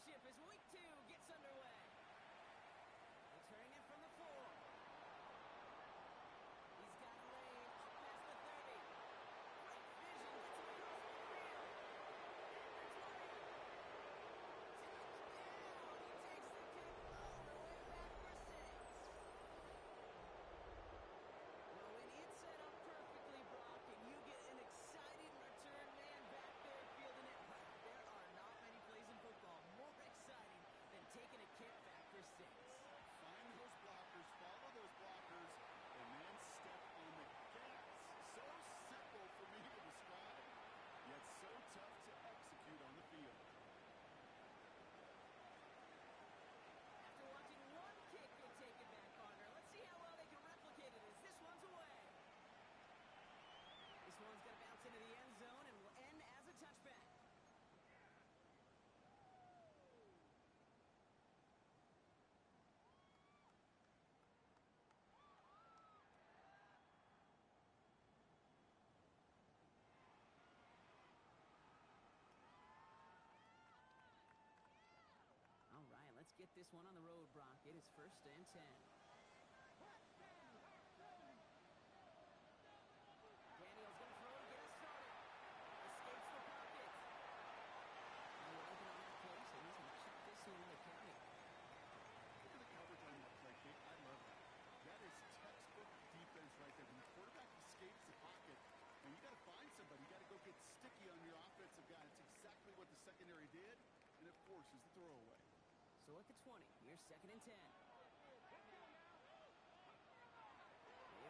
championship as week 2 gets underway. Returning it from the 4. He's got a lane up past the 30. Great vision, gets him across the field. And the 20. Touchdown! He takes the kick all the way back for 6. Well, when it's set up perfectly, Brock, and you get an exciting return man back there fielding it, there are not many plays in football more exciting than taking a kick back for 6. Find those blockers, follow those blockers, and then step on the gas. So simple for me to describe, yet so tough to execute on the field. After watching one kick get taken back, partner, let's see how well they can replicate it as this one's away. This one's going to bounce into the end zone and will end as a touchback. All right, let's get this one on the road, Brock. It is 1st and 10. Daniels going to throw to get us started. Escapes the pocket. And we're looking on that play, so he's going to check this one in the county. Look at the coverage on that play, Kate. I love that. That is textbook defense right there. When the quarterback escapes the pocket, and you got to find somebody. You got to go get sticky on your offensive guy. It's exactly what the secondary did, and it forces the throwaway. So at the 20, here's 2nd and 10. They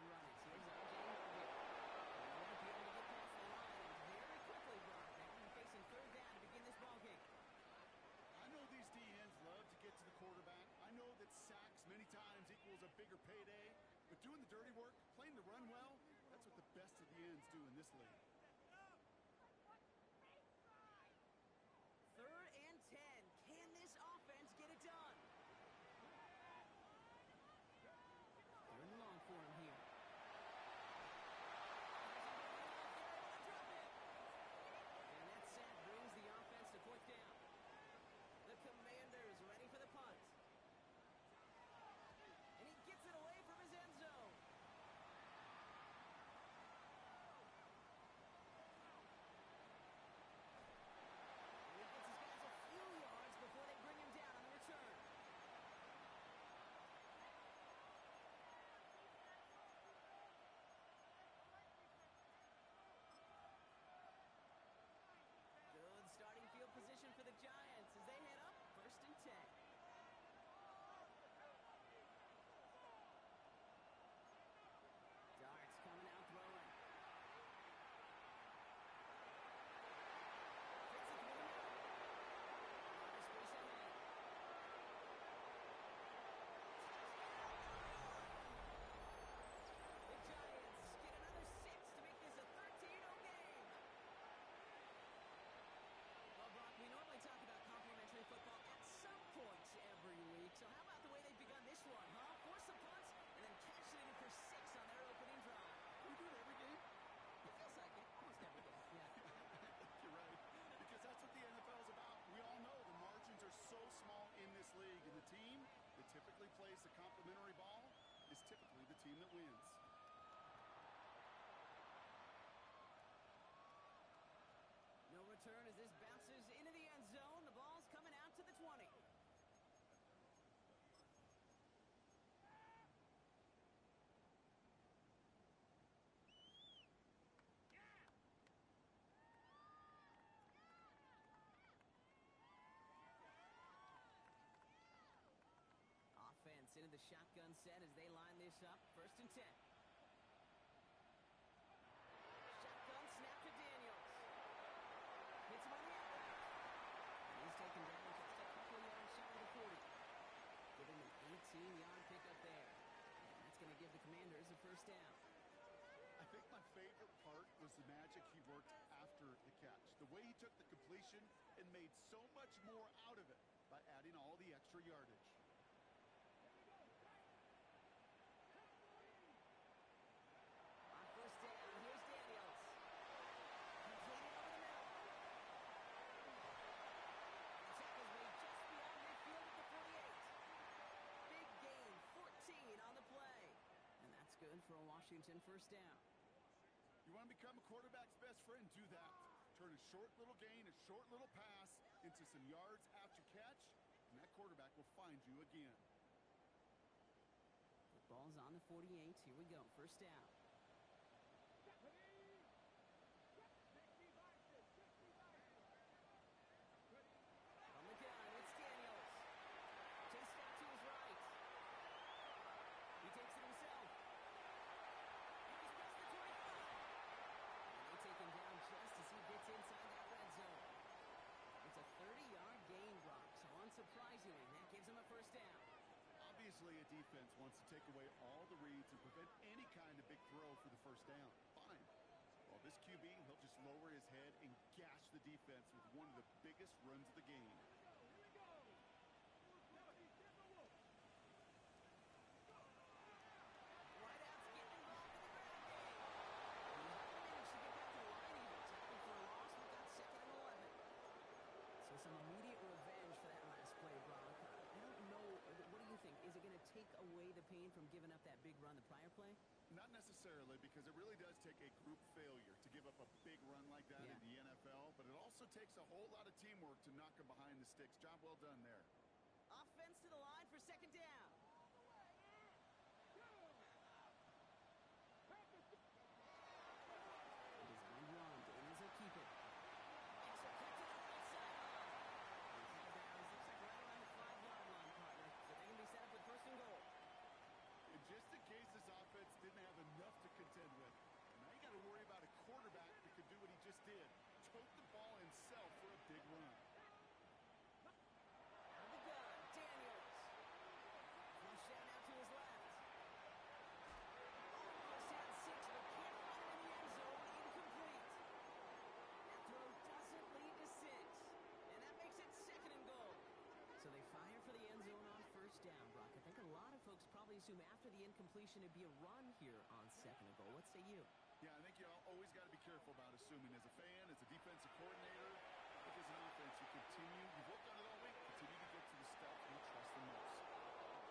run it. Here's R.J. Harvey. They won't be able to get past the line, and very quickly, Brock, they're going to be facing 3rd down to begin this ballgame. I know these D-ends love to get to the quarterback. I know that sacks many times equals a bigger payday, but doing the dirty work, playing the run well, that's what the best of the ends do in this league. 3rd and 10. Can this offense get it done? 3rd and long for him here. And that sack brings the offense to 4th down. The Commanders ready for the punt. And he gets it away from his end zone. Before they bring him down on the return. Good starting field position for the Giants as they head up 1st and 10. Darts coming out throwing. We normally talk about complimentary football at some points every week. So how about the way they've begun this one, huh? Force the punts and then catch it in for 6 on their opening drive. We do it every game. It feels like it. Almost every game. Yeah. You're right. Because that's what the NFL is about. We all know the margins are so small in this league. And the team that typically plays the complimentary ball is typically the team that wins. No return as this bounces into the end zone. The ball's coming out to the 20. Offense into the shotgun set as they line this up. 1st and 10. Shotgun snap to Daniels. Hits him on the outside. And he's taken down just a couple yards shy of the 40. Give him an 18-yard pickup there. And that's going to give the Commanders a 1st down. I think my favorite part was the magic he worked after the catch. The way he took the completion and made so much more out of it by adding all the extra yardage. On 1st down, here's Daniels. Completed over the middle. And the tackle's made just for a Washington first down. You want to become a quarterback's best friend? Do that. Turn a short little gain, a short little pass into some yards after catch, and that quarterback will find you again. The ball's on the 48. Here we go. First down. From the gun, it's Daniels. Chased out to his right. He takes it himself. He's past the 25. And they take him down just as he gets inside that red zone. It's a 30-yard gain, Brock. So unsurprisingly, that gives him a first down. Obviously, a defense wants to take away all the reads and prevent any kind of big throw for the first down. Fine. Well, this QB, he'll just lower his head and gash the defense with one of the biggest runs of the game. Wideouts getting involved in the ground game. He hasn't managed to get back to the line even. Tackling for a loss. We've got 2nd and 11. So some immediate revenge for that last play, Brock. I don't know. What do you think? Is it going to take away the pain from giving up that big run the prior play? Not necessarily, because it really does take a group failure to give up a big run like that in the NFL, but it also takes a whole lot of teamwork to knock them behind the sticks. Job well done there. Offense to the line for 2nd down. Designed run. Daniels will keep it. Extra cut to the right sideline. He's out of bounds. Looks like right around the 5-yard line, partner. So they can be set up with 1st and goal. And just in case this offense didn't have enough to contend with, now you got to worry about a quarterback that could do what he just did. Tote the ball himself for a big run. Out of the gun, Daniels. Flush down out to his left. Almost had 6, but can't find him in the end zone. Incomplete. That throw doesn't lead to 6. And that makes it 2nd and goal. So they fire for the end zone on 1st down, Brock. I think a lot of folks probably assume after the incompletion it'd be a run here on 2nd and goal. What say you? Yeah, I think you always got to be careful about assuming as a fan, as a defensive coordinator. Look, as an offense, you've worked on it all week, continue to get to the stuff you trust the most.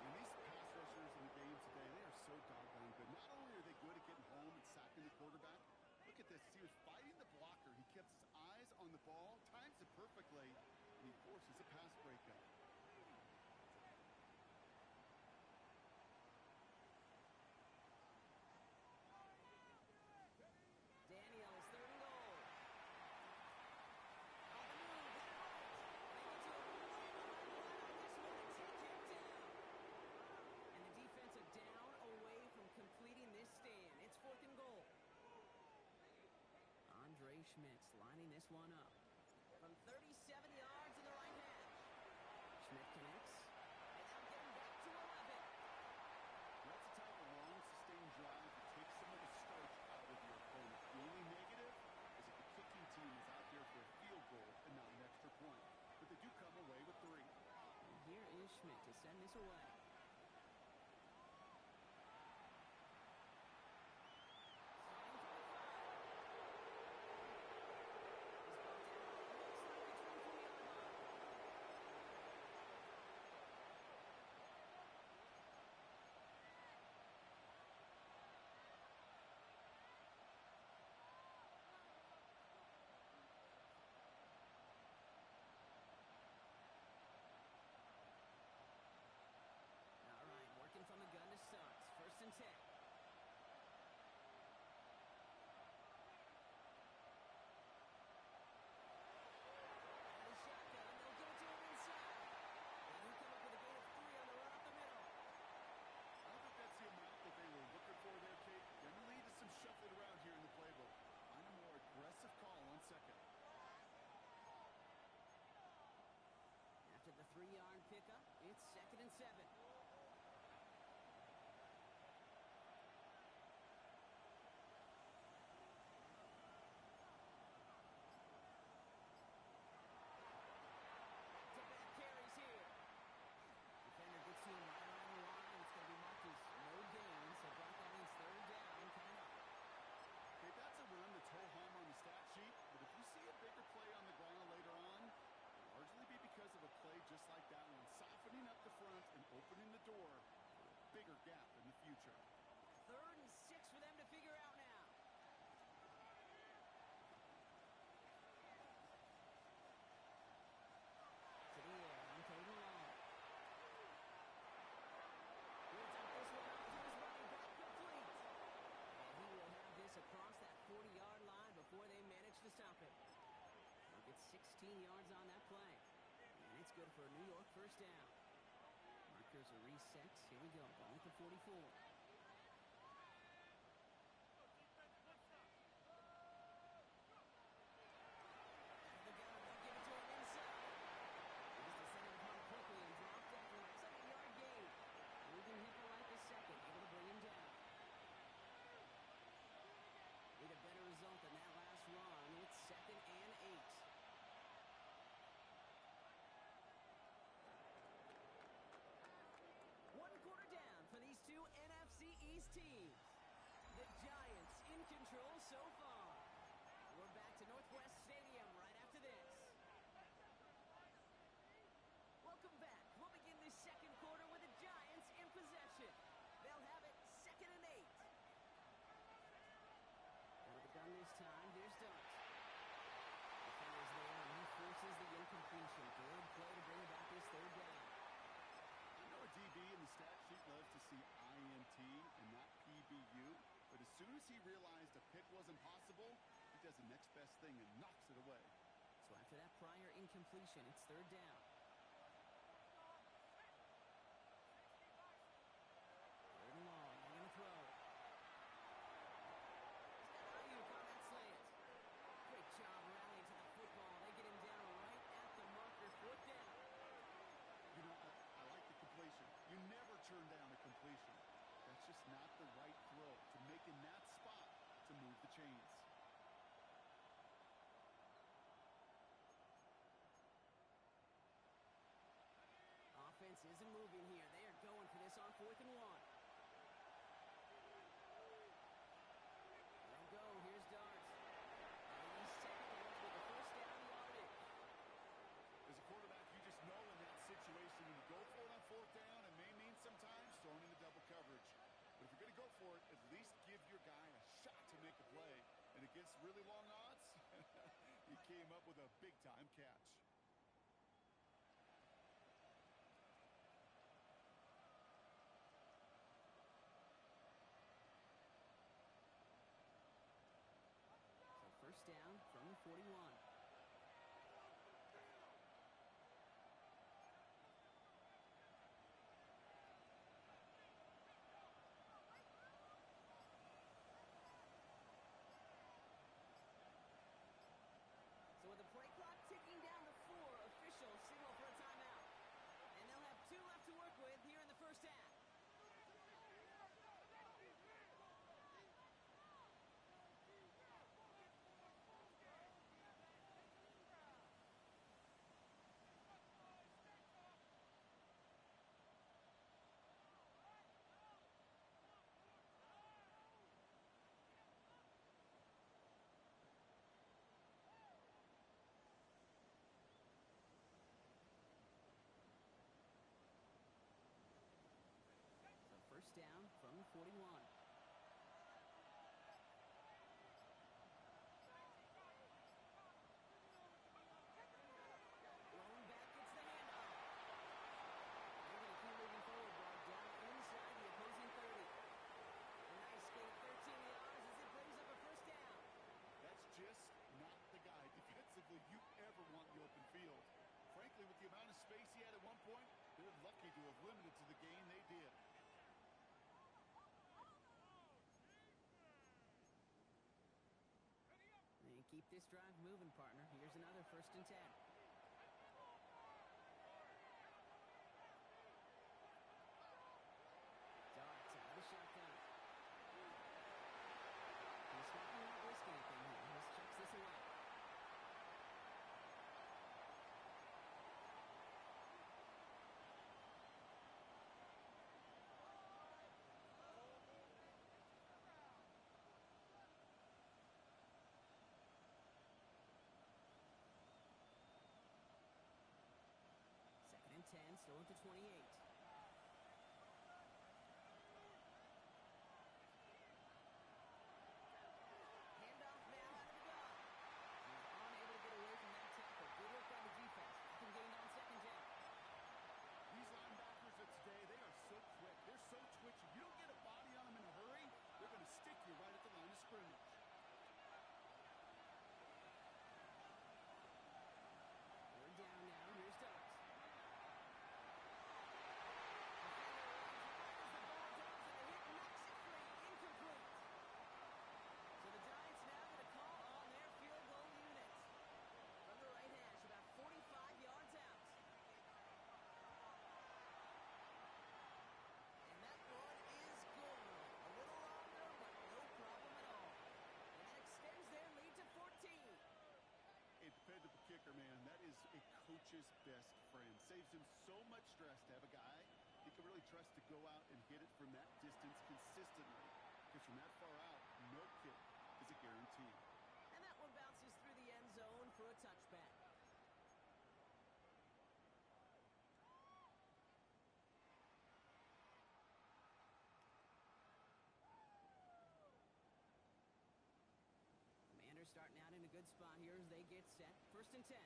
And these pass rushers in the game today, they are so doggone good. Not only are they good at getting home and sacking the quarterback, look at this. He was fighting the blocker. He kept his eyes on the ball, times it perfectly, and he forces a pass breakup. Daniels, 3rd and goal. On the move, hit it right. They get to a way behind the line on this one and take him down. And the defense a down away from completing this stand. It's 4th and goal. Andre Schmitz lining this one up. From 37 yards in the right hash. Schmidt connects. And they'll get him back to 11. That's the type of long, sustained drive that takes some of the starch out of your opponent. The only negative is if the kicking team is out there for a field goal and not an extra point. But they do come away with 3. And here is Schmidt to send this away. From the gun to Suggs. 1st and 10. And a shotgun. They'll give it to him inside. And he come up with a gain of 3 on the run up the middle. I don't think that's the amount that they were looking for there, Kate. They're going to lead to some shuffling around here in the playbook. On a more aggressive call on 2nd. After the 3-yard pickup, it's 2nd and 7. Just like that one, softening up the front and opening 14 yards on that play. And it's good for a New York first down. Markers are reset. Here we go. Ball at the 44. Teams. The Giants in control so far. We're back to Northwest Stadium right after this. Welcome back. We'll begin this second quarter with the Giants in possession. They'll have it 2nd and 8. Out of the gun this time, here's Dart. The finger's there, and he forces the incompletion. Good play to bring about this 3rd down. DB in the stat sheet loves to see INT and not PBU, but as soon as he realized a pick wasn't possible, he does the next best thing and knocks it away. So after that prior incompletion, it's 3rd down. 3rd and long, they're going to throw. He's got Ayuk on that slant. Great job rallying to the football. They get him down right at the marker, 4th down. You know, I like the completion. You never turn down a completion. That's just not the right throw to make in that spot to move the chains. Offense isn't moving here. They are going for this on 4th and 1. They'll go. Here's Dart. And he's tackled with the first down yardage. As a quarterback, you just know in that situation when you go for it on 4th down, it may mean sometimes throwing into double coverage. But if you're going to go for it, at least give your guy a shot to make a play. And against really long odds, he came up with a big-time catch. So first down from the 41. With the play clock ticking down to 4, officials signal for a timeout. And they'll have 2 left to work with here in the first half. First down from the 41. Rolling back, gets the handoff. They're going to keep moving forward, ball down inside the opposing 30. A nice gain of 13 yards as it brings up a first down. That's just not the guy defensively you ever want in the open field. Frankly, with the amount of space he had at one point, they're lucky to have limited to the gain they did. And keep this drive moving, partner. Here's another 1st and 10. Dart out of the shotgun. He's not going to risk anything here. He just chucks this away. Second and 10, still at the 28. Handoff now out of the gun. He's unable to get away from that tackle. Good work by the defense. Nothing gained on 2nd down. These linebackers of today, they are so quick. They're so twitchy. You don't get a body on them in a hurry, they're going to stick you right at the line of scrimmage. coach's best friend. Saves him so much stress to have a guy he can really trust to go out and hit it from that distance consistently. Because from that far out, no kick is a guarantee. And that one bounces through the end zone for a touchback. Commanders starting out in a good spot here as they get set. 1st and 10.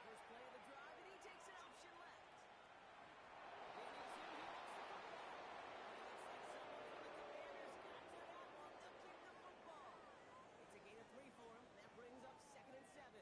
First play of the drive, and he takes an option left. Daniels here, he wants the football. And it looks like someone from the Commanders got to that one to kick the football. It's a gain of 3 for him. That brings up 2nd and 7.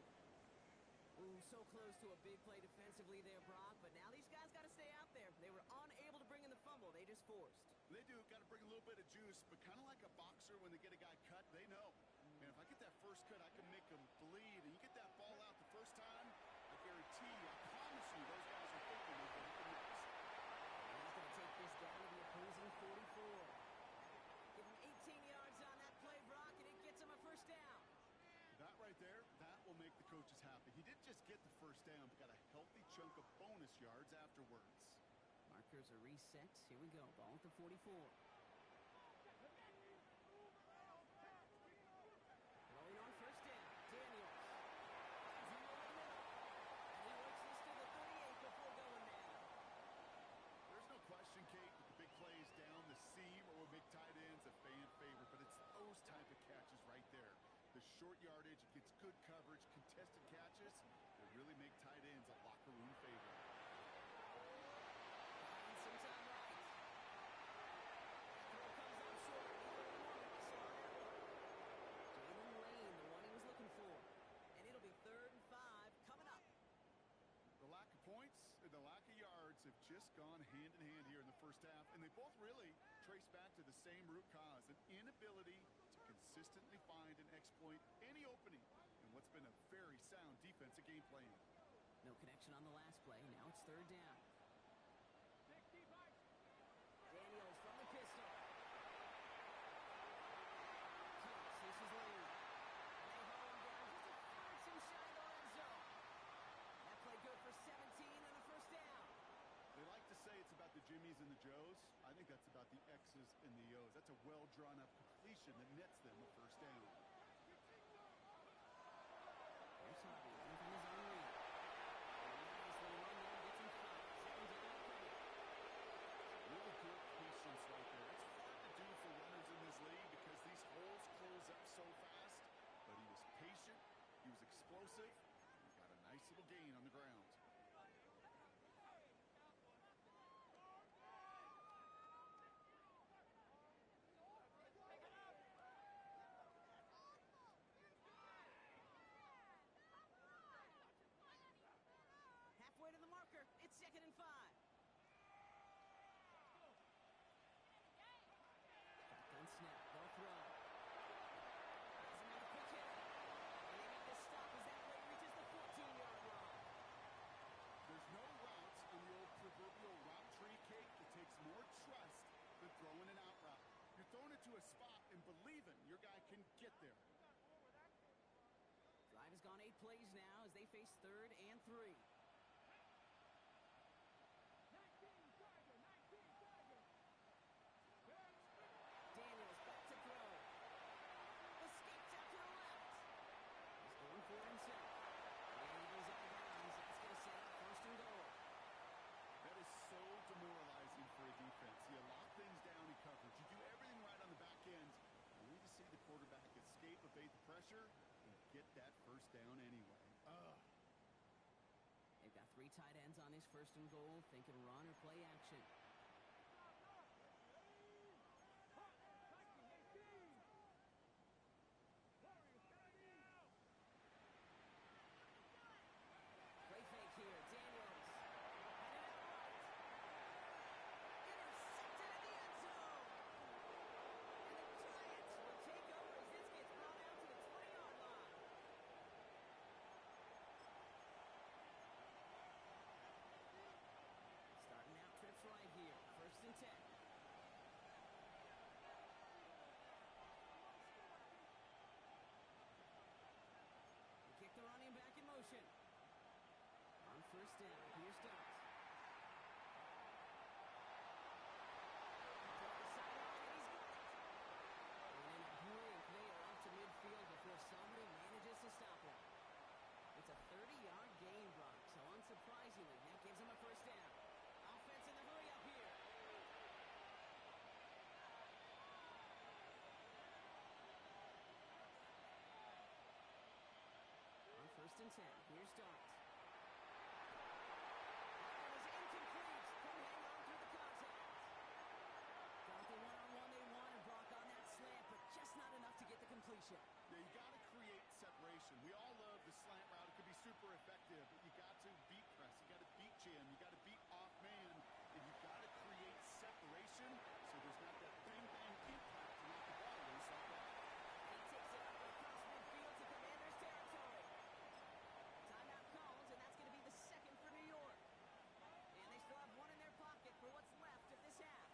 Ooh, so close to a big play defensively there, Brock, but now these guys got to stay out there. They were unable to bring in the fumble. They just forced. They do. Got to bring a little bit of juice, but kind of like a boxer when they get a guy cut, they know. Man, if I get that first cut, I can make him bleed. And you get that ball out the first time, I guarantee you, I promise you, those guys are thinking they're going to the next. And he's going to take this down to the opposing 44. Give him 18 yards on that play, Brock, and it gets him a first down. That right there, that will make the coaches happy. He didn't just get the first down, but got a healthy chunk of bonus yards afterwards. Markers are reset. Here we go. Ball at the 44. Rolling on 1st down. Daniels. Finds him over the middle. And he works this to the 38 before going down. There's no question, Kate, that the big plays down the seam or with big tight ends a fan favorite, but it's those type of catches right there. The short yardage, gets good coverage, contested catches that really make tight ends a locker room favorite. Finds some time right. That throw comes on short. Neither one saw that one. Jalen Lane, the one he was looking for. And it'll be 3rd and 5 coming up. The lack of points and the lack of yards have just gone hand in hand here in the first half, and they both really trace back to the same root cause, an inability to consistently find and exploit any opening in what's been a very sound defensive game plan. No connection on the last play. Now it's 3rd down. Daniels from the pistol. Kicks. This is Lane. And they haul him down just a foot or two shy of the end zone. That play good for 17 and a first down. They like to say it's about the Jimmies and the Joes. I think that's about the X's and the O's. That's a well-drawn-up completion that nets them a first down. Here's Harvey running from his own read. Nice little run there. Gets him 5. 2nd down coming. Really good patience right there. It's hard to do for runners in this league because these holes close up so fast. But he was patient. He was explosive. He got a nice little gain on the ground. Halfway to the marker. It's 2nd and 5. Shotgun snap. They'll throw. Has another quick hit. And they make the stop as that play reaches the 14-yard line. There's no routes in the old proverbial route tree, Cake. It takes more trust than throwing an out route. You're throwing it to a spot and believing your guy can get there. Drive has gone 8 plays now as they face 3rd and 3. Daniels back to throw. Escapes out to the left. He's going for it himself. And he goes out of bounds. That's going to set up 1st and goal. That is so demoralizing for a defense. You lock things down in coverage. You do everything right on the back end. Only to see the quarterback escape, evade the pressure, and get that first down anyway. They've got 3 tight ends on this 1st and goal. Thinking run or play action. Play fake here. Daniels. Headed out right. Intercepted in the end zone. And the Giants will take over as this gets brought out to the 20-yard line. Starting out trips right here. 10. Here's Starks. That was incomplete. Couldn't hang on through the contact. Got the one-on-one they wanted, Brock, on that slant, but just not enough to get the completion. Yeah, you got to create separation. We all love the slant route. It could be super effective, but you got to beat press. You got to beat jam. You got to beat off man, and you got to create separation so there's not that bang-bang impact to knock the ball loose like that. He takes it up across midfield to Commanders territory. Timeout called, and that's going to be the second for New York. And they still have one in their pocket for what's left of this half.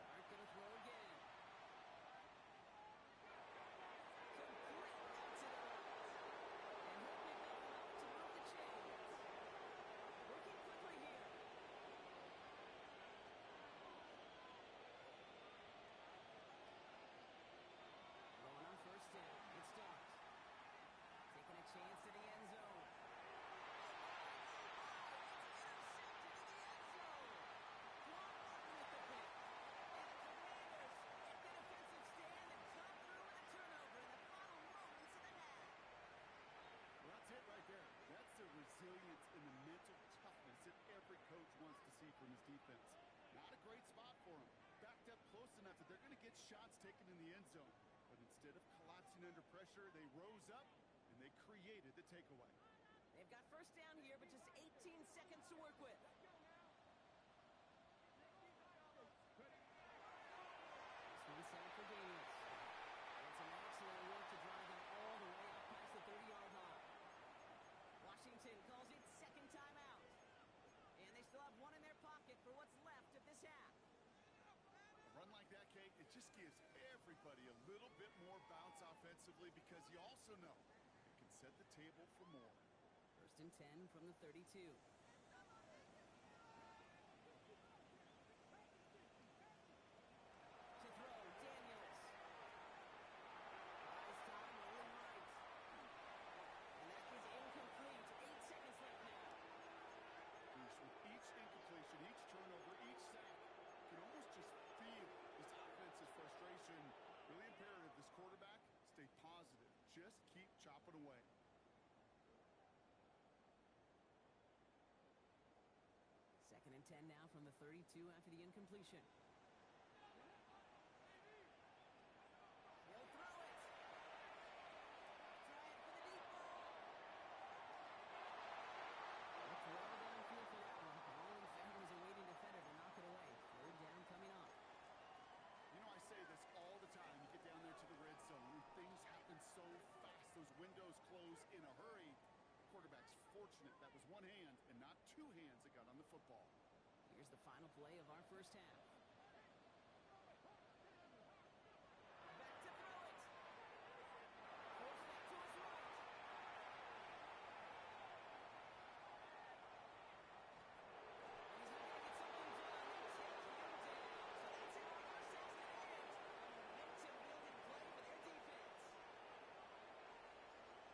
Dart going to throw again. Complete out to the right. And he'll pick up enough to move the chains. Working quickly here. Going on first down. It starts. Taking a chance to the end zone. Intercepted in the end zone. Quan Martin with the pick. And the Commanders get the defensive stand and come through with a turnover in the final moments of the half. Well, that's it right there. That's the resilience and the mental toughness that every coach wants to see from his defense. Not a great spot for them. Backed up close enough that they're going to get shots taken in the end zone. But instead of collapsing under pressure, they rose up and they created the takeaway. They've got first down here, but just 18 seconds to work with. This one's set up for Daniels. And some excellent work to drive them all the way out past the 30-yard line. Washington calls it second timeout. And they still have one in their pocket for what's left of this half. A run like that, Kate, it just gives everybody a little bit more bounce offensively because you also know it can set the table for more. First and 10 from the 32. To throw, Daniels. This time, rolling right. And that is incomplete. 8 seconds left now. With each incompletion, each turnover, each sack, you can almost just feel this offense's frustration. Really imperative, this quarterback, stay positive. Just keep chopping away. Second and 10 now from the 32 after the incompletion. He'll throw it. Try it for the deep ball. Let's roll downfield for that one. Roland Farrell's a waiting defender to knock it away. Third down coming up. You know, I say this all the time. You get down there to the red zone, and things happen so fast. Those windows close in a hurry. The quarterback's fortunate that was one hand and not two hands that got on the football. Here's the final play of our first half. Back to throw it. Force that to his right. He's looking to get something done. They take him down.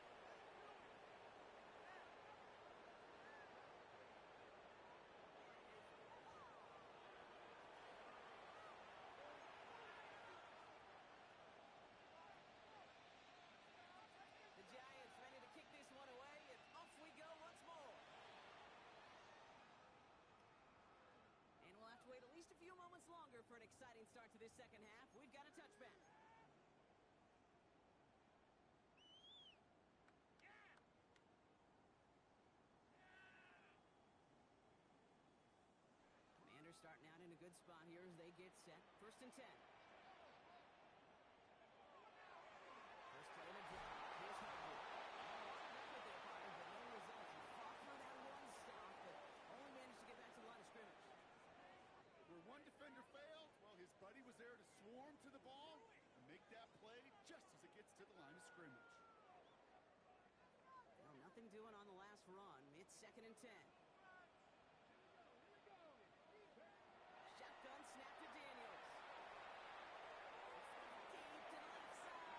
So that's it for ourselves to end. A momentum-building play for their defense. The Giants ready to kick this one away, and off we go once more. And we'll have to wait at least a few moments longer for an exciting start to this second half. We've got a touchback. Commanders starting out in a good spot here as they get set. First and 10. First play of the drive. Here's Harwood. A lot of effort there, Potter, but no results. He fought through that one stop, but only managed to get back to the line of scrimmage. Where one defender failed, well, his buddy was there to swarm to the ball and make that play just as it gets to the line of scrimmage. Well, nothing doing on the last run. It's second and 10. Shotgun snap to Daniels. Deep to the left side.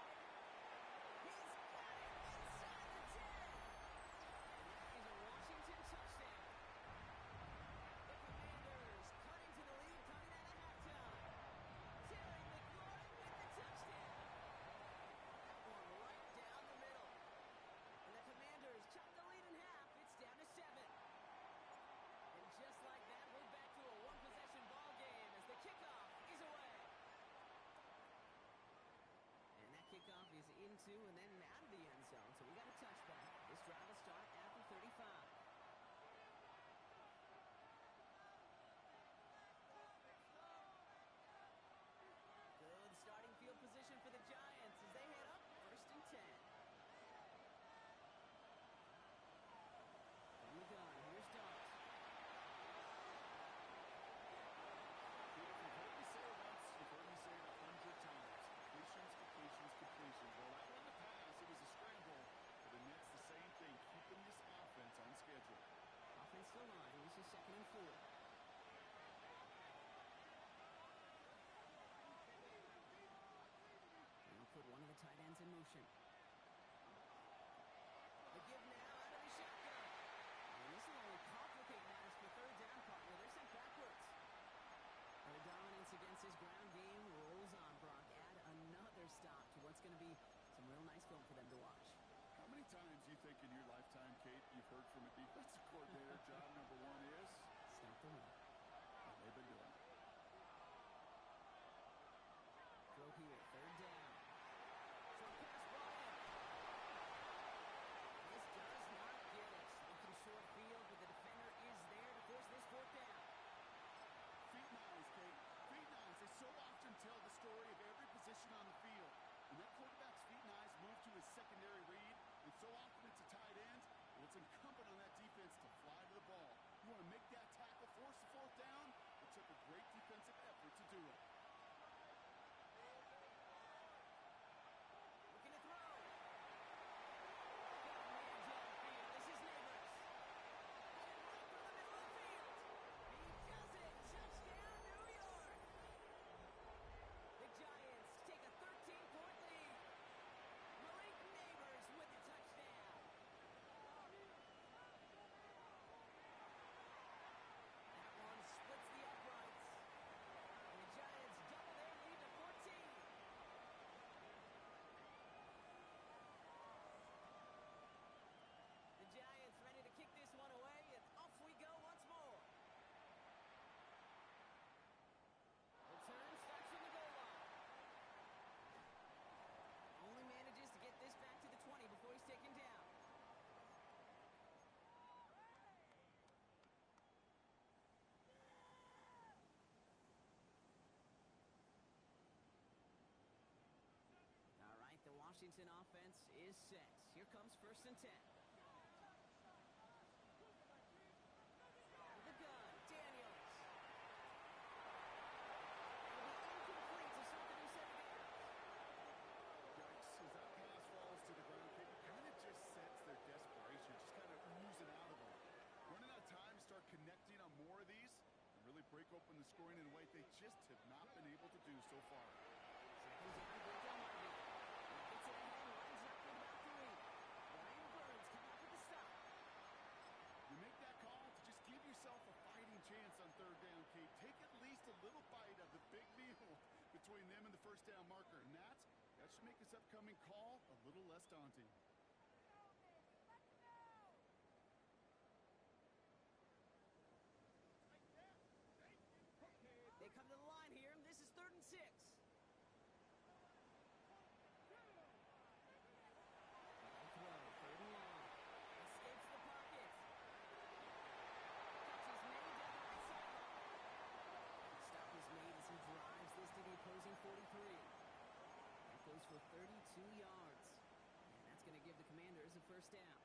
He's got it inside the 10. And that is a Washington touchdown. into and then out of the end zone. So we got a touchback. This drive will start at the 35. Good starting field position for the Giants as they head up 1st and 10. From the gun, here's Dart. If you've heard me say it once, you've heard me say it 100 times. Completions, completions, completions. Well, that one in the pass, it was a scramble. But the Nets, the same thing, keeping this offense on schedule. Offensive line, this is 2nd and 4. They'll put one of the tight ends in motion. The give now out of the shotgun. And this will only complicate matters for 3rd down partner. They're sent backwards. Their dominance against this ground game rolls on, Brock. Add another stop to what's going to be some real nice film for them to watch. How many times do you think in your lifetime, Kate, you've heard from a defensive coordinator, job number 1 is? Stop the run. And they've been doing it. Throw here, 3rd down. Short pass ball in. This does not get us. Looking short field, but the defender is there to force this 4th down. Feet and eyes, Kate. Feet and eyes. They so often tell the story of every position on the field. When that quarterback's feet and eyes move to his secondary read, and so often it's a tight end, well, it's incumbent on that defense to fly to the ball. You want to make that tackle, force the 4th down? It took a great defensive effort to do it. Looking to throw. Got a man downfield. This is Neighbors. Headed right through the middle of the field. He does it. Touchdown, New York. The Giants take a 13-point lead. Malik Neighbors with the touchdown. That one splits the uprights. And the Giants double their lead to 14. The Giants ready to kick this one away, and off we go once more. Return starts from the goal line. Only manages to get this back to the 20 before he's taken down. All right, the Washington offense is set. Here comes 1st and 10. The gun, Daniels. It'll be incomplete to something who said it. Yikes. As that pass falls to the ground, Kate, it kind of just sets their desperation, just kind of oozing out of them. Running out of time, start connecting on more of these, and really break open the scoring in a way they just have not been able to do so far. 2nd down, Blake Delmarvin. Gets it ahead, lines up with about 3. Brian Burns coming up with the stop. You make that call to just give yourself a fighting chance on 3rd down, Kate. Take at least a little bite of the big meal between them and the 1st down marker. And that should make this upcoming call a little less daunting. They come to the line here, and this is 3rd and 6. Throw, 3rd and long. Escapes the pocket. Catch is made down the right sideline. Stop is made as he drives this to the opposing 43. That goes for 32 yards. And that's going to give the Commanders a 1st down.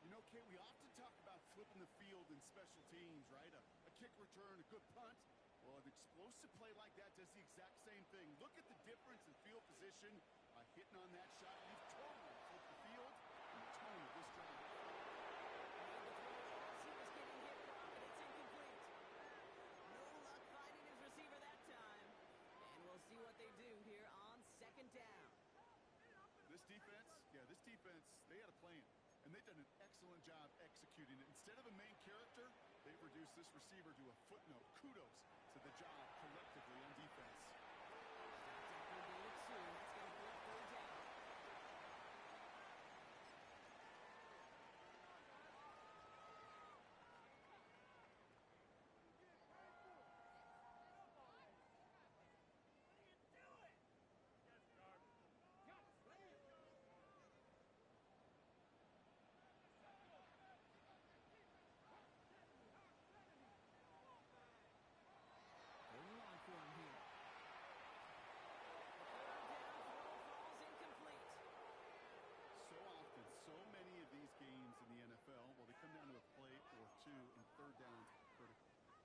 You know, Kate, we often talk about flipping the field in special teams, right? A kick return, a good punt. Well, an explosive play like that does the exact same thing. Look at the difference in field position by hitting on that shot. You've totally flipped the field and the tone of this drive. Made the throw as he was getting hit, Brock, and it's incomplete. No luck finding his receiver that time. And we'll see what they do here on 2nd down. This defense, they had a plan. And they've done an excellent job executing it. Instead of a main character, they've reduced this receiver to a footnote. Kudos to the job collectively on defense. Tackle gain of 2. That's going to pull up 3rd down.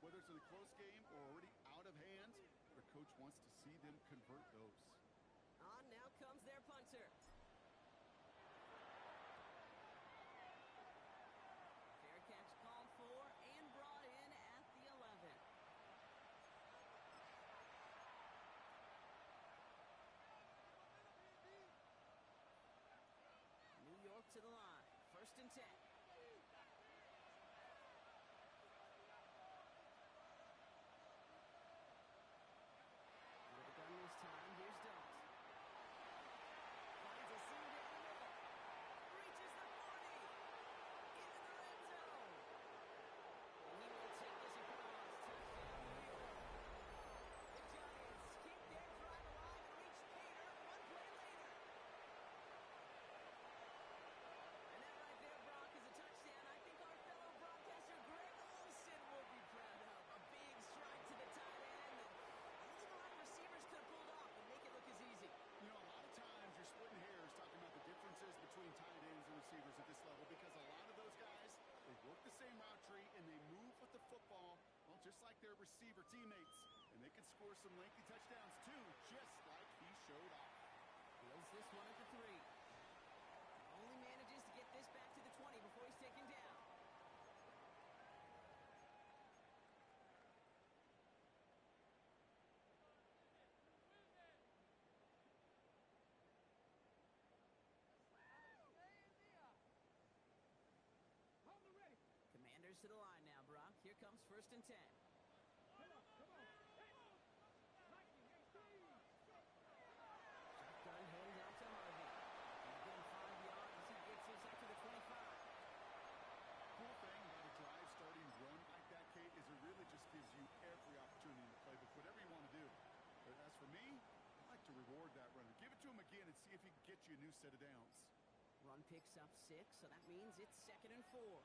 Whether it's in a close game or already out of hand, their coach wants to see them convert those. On now comes their punter. Fair catch called for and brought in at the 11. New York to the line. 1st and 10. With the gun this time, here's Dent. Finds a seam down the middle. Reaches the 40. Into the red zone. And he will take this across. Touchdown, New York. The Giants keep their drive alive and reach Cater one play later. And that right there, Brock, is a touchdown I think our fellow broadcaster Greg Olsen will be proud of. A big strike to the tight end that only the right receivers could have pulled off and make it look as easy. You know, a lot of times you're splitting hairs talking about the differences between tight ends and receivers at this level because a lot of those guys, they work the same route tree and they move with the football, well, just like their receiver teammates. And they can score some lengthy touchdowns too, just like he showed off. Fields this one at the 3. Only manages to get this back to the 20 before he's taken down. Commanders to the line now, Brock. Here comes 1st and 10. Shotgun hands out to Harvey. He's getting 5 yards as he gets this up to the 25. Cool thing about a drive starting run like that, Kate, is it really just gives you every opportunity in the playbook, whatever you want to do. But as for me, I like to reward that runner. Give it to him again and see if he can get you a new set of downs. Run picks up 6, so that means it's 2nd and 4.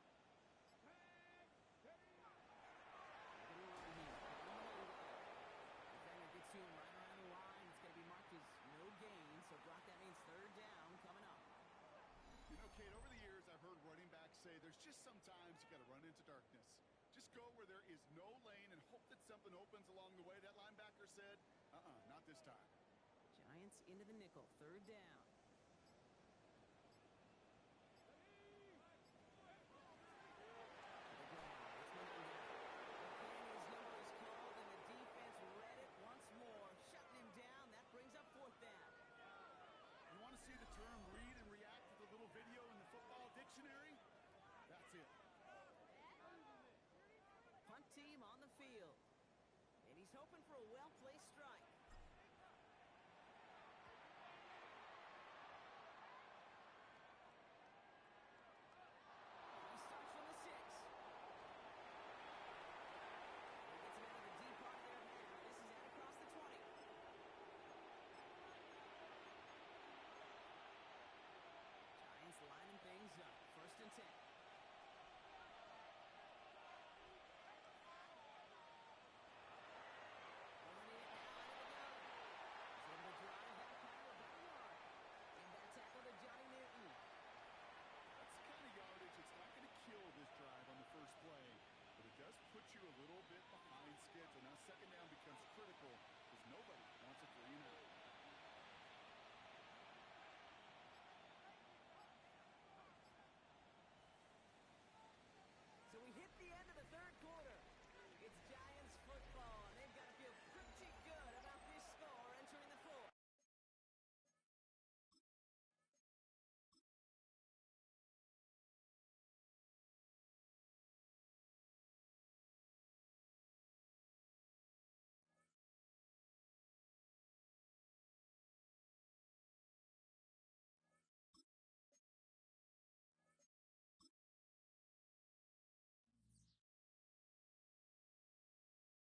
Defender gets to him right around the line. It's going to be marked as no gain, so Brock, that means 3rd down coming up. You know, Kate, over the years, I've heard running backs say there's just sometimes you got to run into darkness. Just go where there is no lane and hope that something opens along the way. That linebacker said, not this time. Giants into the nickel, 3rd down. See the term read and react to the little video in the football dictionary? That's it. Punt team on the field. And he's hoping for a well